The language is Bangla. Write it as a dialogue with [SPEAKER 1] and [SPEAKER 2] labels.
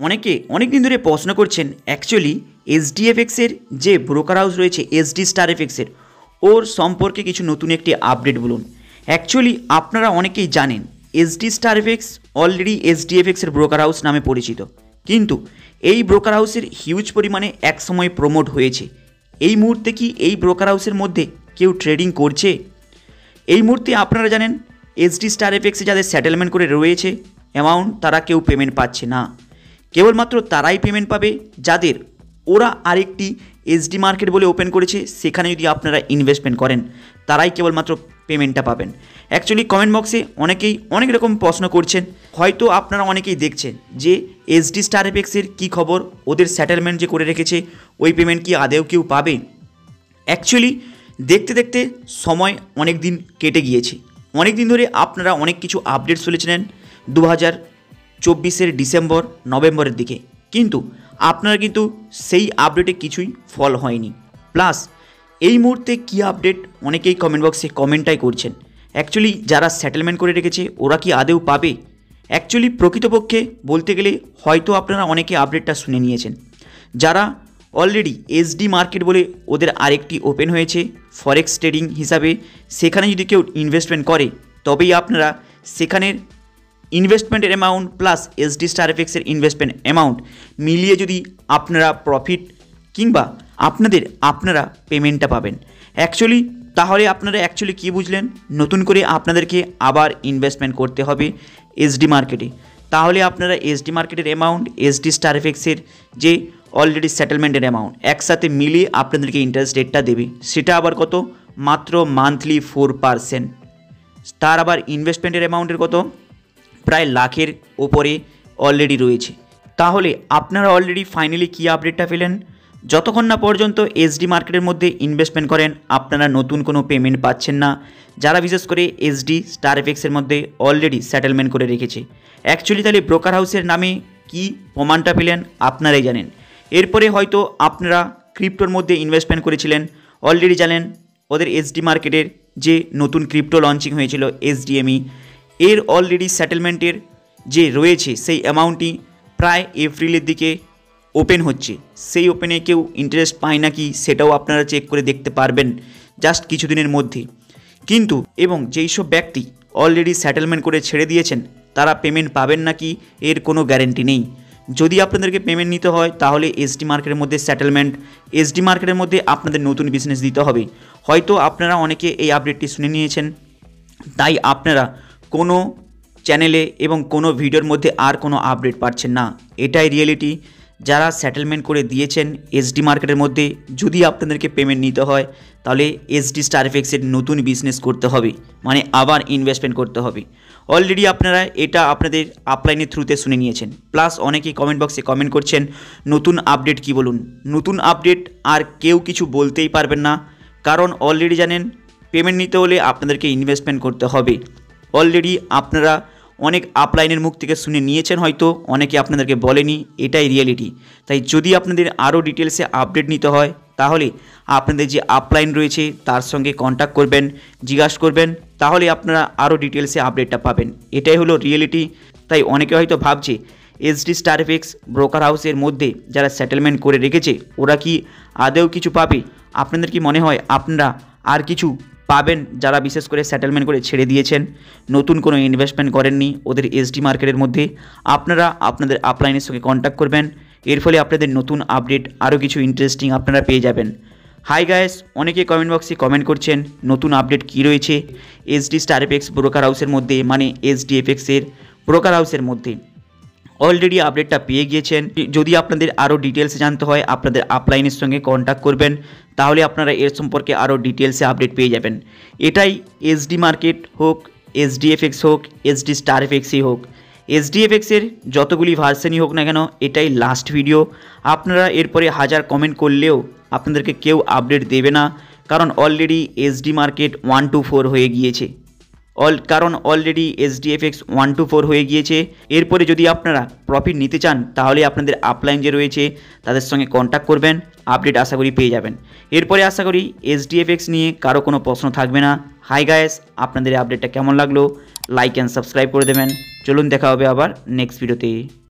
[SPEAKER 1] অনেকে অনেক দিন ধরে প্রশ্ন করছেন অ্যাকচুয়ালি এসডিএফএক্সের যে ব্রোকার হাউস রয়েছে এসডি স্টার এফএক্সের ওর সম্পর্কে কিছু নতুন একটি আপডেট বলুন। অ্যাকচুয়ালি আপনারা অনেকেই জানেন এসডি স্টার এফএক্স অলরেডি এসডিএফএক্সের ব্রোকার হাউস নামে পরিচিত, কিন্তু এই ব্রোকার হাউসের হিউজ পরিমাণে একসময় প্রমোট হয়েছে। এই মুহূর্তে কি এই ব্রোকার হাউসের মধ্যে কেউ ট্রেডিং করছে? এই মুহূর্তে আপনারা জানেন এসডি স্টার এফএক্সে যাদের সেটেলমেন্ট করে রয়েছে অ্যামাউন্ট তারা কেউ পেমেন্ট পাচ্ছে না। কেবলমাত্র তারাই পেমেন্ট পাবে যাদের ওরা আরেকটি এসডি মার্কেট বলে ওপেন করেছে, সেখানে যদি আপনারা ইনভেস্টমেন্ট করেন তারাই কেবলমাত্র পেমেন্টটা পাবেন। অ্যাকচুয়ালি কমেন্ট বক্সে অনেকেই অনেক রকম প্রশ্ন করছেন, হয়তো আপনারা অনেকেই দেখছেন যে এসডি স্টার এফএক্সের কী খবর, ওদের সেটেলমেন্ট যে করে রেখেছে ওই পেমেন্ট কি আদেও কেউ পাবে? অ্যাকচুয়ালি দেখতে দেখতে সময় অনেক দিন কেটে গিয়েছে। অনেক দিন ধরে আপনারা অনেক কিছু আপডেট শুনেছিলেন 2024 ডিসেম্বর নভেম্বরের দিকে, কিন্তু আপনারা কিন্তু সেই আপডেটে কিছুই ফল হয়নি। প্লাস এই মুহূর্তে কী আপডেট অনেকেই কমেন্ট বক্সে কমেন্টটাই করছেন। অ্যাকচুয়ালি যারা সেটেলমেন্ট করে রেখেছে ওরা কি আদেও পাবে? অ্যাকচুয়ালি প্রকৃতপক্ষে বলতে গেলে হয়তো আপনারা অনেকে আপডেটটা শুনে নিয়েছেন। যারা অলরেডি এসডি মার্কেট বলে ওদের আরেকটি ওপেন হয়েছে ফরেক্স ট্রেডিং হিসাবে, সেখানে যদি কেউ ইনভেস্টমেন্ট করে তবেই আপনারা সেখানের ইনভেস্টমেন্টের অ্যামাউন্ট প্লাস এসডি স্টার এফএক্সের ইনভেস্টমেন্ট অ্যামাউন্ট মিলিয়ে যদি আপনারা প্রফিট কিংবা আপনারা পেমেন্টটা পাবেন। অ্যাকচুয়ালি তাহলে আপনারা অ্যাকচুয়ালি কী বুঝলেন? নতুন করে আপনাদেরকে আবার ইনভেস্টমেন্ট করতে হবে এসডি মার্কেটে। তাহলে আপনারা এসডি মার্কেটের অ্যামাউন্ট এসডি স্টার এফএক্সের যে অলরেডি সেটেলমেন্টের অ্যামাউন্ট একসাথে মিলিয়ে আপনাদেরকে ইন্টারেস্ট রেটটা দেবে। সেটা আবার কত? মাত্র মান্থলি 4%। তার আবার ইনভেস্টমেন্টের অ্যামাউন্টের কত? প্রায় লাখের ওপরে অলরেডি রয়েছে। তাহলে আপনারা অলরেডি ফাইনালি কী আপডেটটা পেলেন? যতক্ষণ না পর্যন্ত এসডি মার্কেটের মধ্যে ইনভেস্টমেন্ট করেন আপনারা নতুন কোনো পেমেন্ট পাচ্ছেন না, যারা বিশেষ করে এসডি স্টার এফএক্সের মধ্যে অলরেডি সেটেলমেন্ট করে রেখেছে। অ্যাকচুয়ালি তাহলে ব্রোকার হাউসের নামে কি প্রমাণটা পেলেন আপনারাই জানেন। এরপরে হয়তো আপনারা ক্রিপ্টোর মধ্যে ইনভেস্টমেন্ট করেছিলেন, অলরেডি জানেন ওদের এসডি মার্কেটের যে নতুন ক্রিপ্টো লঞ্চিং হয়েছিল এসডিএমই, এর অলরেডি সেটেলমেন্টের যে রয়েছে সেই অ্যামাউন্টটি প্রায় এপ্রিলের দিকে ওপেন হচ্ছে। সেই ওপেনে কেউ ইন্টারেস্ট পায় নাকি সেটাও আপনারা চেক করে দেখতে পারবেন জাস্ট কিছুদিনের মধ্যে। কিন্তু এবং যেই সব ব্যক্তি অলরেডি সেটেলমেন্ট করে ছেড়ে দিয়েছেন তারা পেমেন্ট পাবেন নাকি এর কোনো গ্যারেন্টি নেই। যদি আপনাদেরকে পেমেন্ট নিতে হয় তাহলে এসডি মার্কেটের মধ্যে সেটেলমেন্ট, এসডি মার্কেটের মধ্যে আপনাদের নতুন বিজনেস দিতে হবে। হয়তো আপনারা অনেকে এই আপডেটটি শুনে নিয়েছেন, তাই আপনারা কোনো চ্যানেলে এবং কোনো ভিডিওর মধ্যে আর কোনো আপডেট পাচ্ছেন না। এটাই রিয়েলিটি। যারা সেটেলমেন্ট করে দিয়েছেন এসডি মার্কেটের মধ্যে, যদি আপনাদেরকে পেমেন্ট নিতে হয় তাহলে এসডি স্টার এফএক্সের নতুন বিজনেস করতে হবে, মানে আবার ইনভেস্টমেন্ট করতে হবে। অলরেডি আপনারা এটা আপনাদের আপলাইনের থ্রুতে শুনে নিয়েছেন। প্লাস অনেকেই কমেন্ট বক্সে কমেন্ট করছেন নতুন আপডেট কি বলুন। নতুন আপডেট আর কেউ কিছু বলতেই পারবেন না, কারণ অলরেডি জানেন পেমেন্ট নিতে হলে আপনাদেরকে ইনভেস্টমেন্ট করতে হবে। অলরেডি আপনারা অনেক আপলাইনের মুখ থেকে শুনে নিয়েছেন, হয়তো অনেকে আপনাদেরকে বলেনি, এটাই রিয়েলিটি। তাই যদি আপনাদের আরও ডিটেলসে আপডেট নিতে হয় তাহলে আপনাদের যে আপলাইন রয়েছে তার সঙ্গে কন্ট্যাক্ট করবেন, জিজ্ঞাসা করবেন, তাহলে আপনারা আরও ডিটেলসে আপডেটটা পাবেন। এটাই হলো রিয়েলিটি। তাই অনেকে হয়তো ভাবছে এসডি স্টার এফএক্স ব্রোকার হাউসের মধ্যে যারা সেটেলমেন্ট করে রেখেছে ওরা কি আদেও কিছু পাবে? আপনাদের কি মনে হয় আপনারা আর কিছু পাবেন যারা বিশেষ করে সেটেলমেন্ট করে ছেড়ে দিয়েছেন, নতুন কোনো ইনভেস্টমেন্ট করেননি ওদের এসডি মার্কেটের মধ্যে? আপনারা আপনাদের আপলাইনের সঙ্গে কন্ট্যাক্ট করবেন, এর ফলে আপনাদের নতুন আপডেট আরও কিছু ইন্টারেস্টিং আপনারা পেয়ে যাবেন। হাই গাইস, অনেকে কমেন্ট বক্সে কমেন্ট করছেন নতুন আপডেট কী রয়েছে এসডি স্টার এফএক্স ব্রোকার হাউসের মধ্যে, মানে এসডিএফএক্সের ব্রোকার হাউসের মধ্যে। অলরেডি আপডেটটা পেয়ে গিয়েছেন। যদি আপনাদের আরও ডিটেলসে জানতে হয় আপনাদের আপলাইনের সঙ্গে কন্ট্যাক্ট করবেন, তাহলে আপনারা এর সম্পর্কে আরও ডিটেলসে আপডেট পেয়ে যাবেন। এটাই এসডি মার্কেট হোক, এসডিএফএক্স হোক, এসডি স্টার এফএক্সই হোক, এসডিএফএক্সের যতগুলি ভার্সনই হোক না কেন এটাই লাস্ট ভিডিও। আপনারা এরপরে হাজার কমেন্ট করলেও আপনাদেরকে কেউ আপডেট দেবে না, কারণ অলরেডি এসডি মার্কেট 1 to 4 হয়ে গিয়েছে। কারণ অলরেডি এসডিএফএক্স 1 to 4 হয়ে গিয়েছে। এরপরে যদি আপনারা প্রফিট নিতে চান তাহলে আপনাদের আপলাইন যে রয়েছে তাদের সঙ্গে কন্ট্যাক্ট করবেন, আপডেট আশা করি পেয়ে যাবেন। এরপরে আশা করি এসডিএফএক্স নিয়ে কারো কোনো প্রশ্ন থাকবে না। হাই গাইস, আপনাদের আপডেটটা কেমন লাগলো লাইক অ্যান্ড সাবস্ক্রাইব করে দেবেন। চলুন দেখা হবে আবার নেক্সট ভিডিওতে।